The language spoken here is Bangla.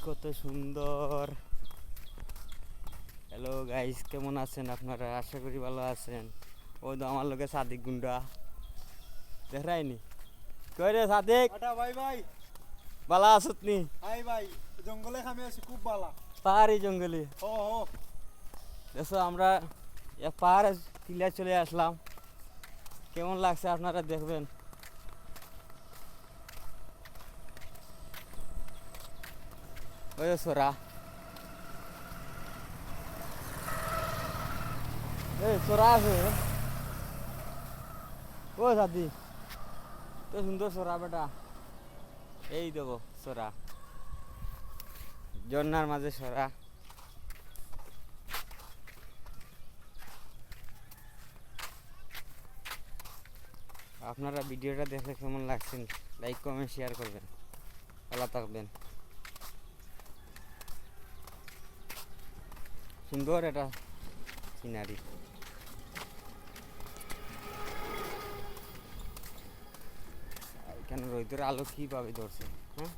কত সুন্দর। হ্যালো গাইস, কেমন আছেন আপনারা? আশা করি ভালো আছেন। ওই তো আমার লোকে সাদিক গুন্ডা দেখায়নি কই রে সাদিক, আটা ভাই ভাই ভালো আছত নি? হাই ভাই, জঙ্গলে খামে আছি খুব বালা। পাহাড়ি জঙ্গলি ও ও দেখো আমরা পাহাড়ে টিলা চলে আসলাম। কেমন লাগছে আপনারা দেখবেন। ওই সোরা, এই সোরা আছে ও সাদি, তো সুন্দর সোরা বেটা। এই দেবো সোরা, ঝর্নার মাঝে সোরা। আপনারা ভিডিওটা দেখে কেমন লাগছেন লাইক কমেন্ট শেয়ার করবেন। ভালো থাকবেন। সুন্দর এটা সিনারি। এখানে রোদের আলো কীভাবে ধরছে, হ্যাঁ।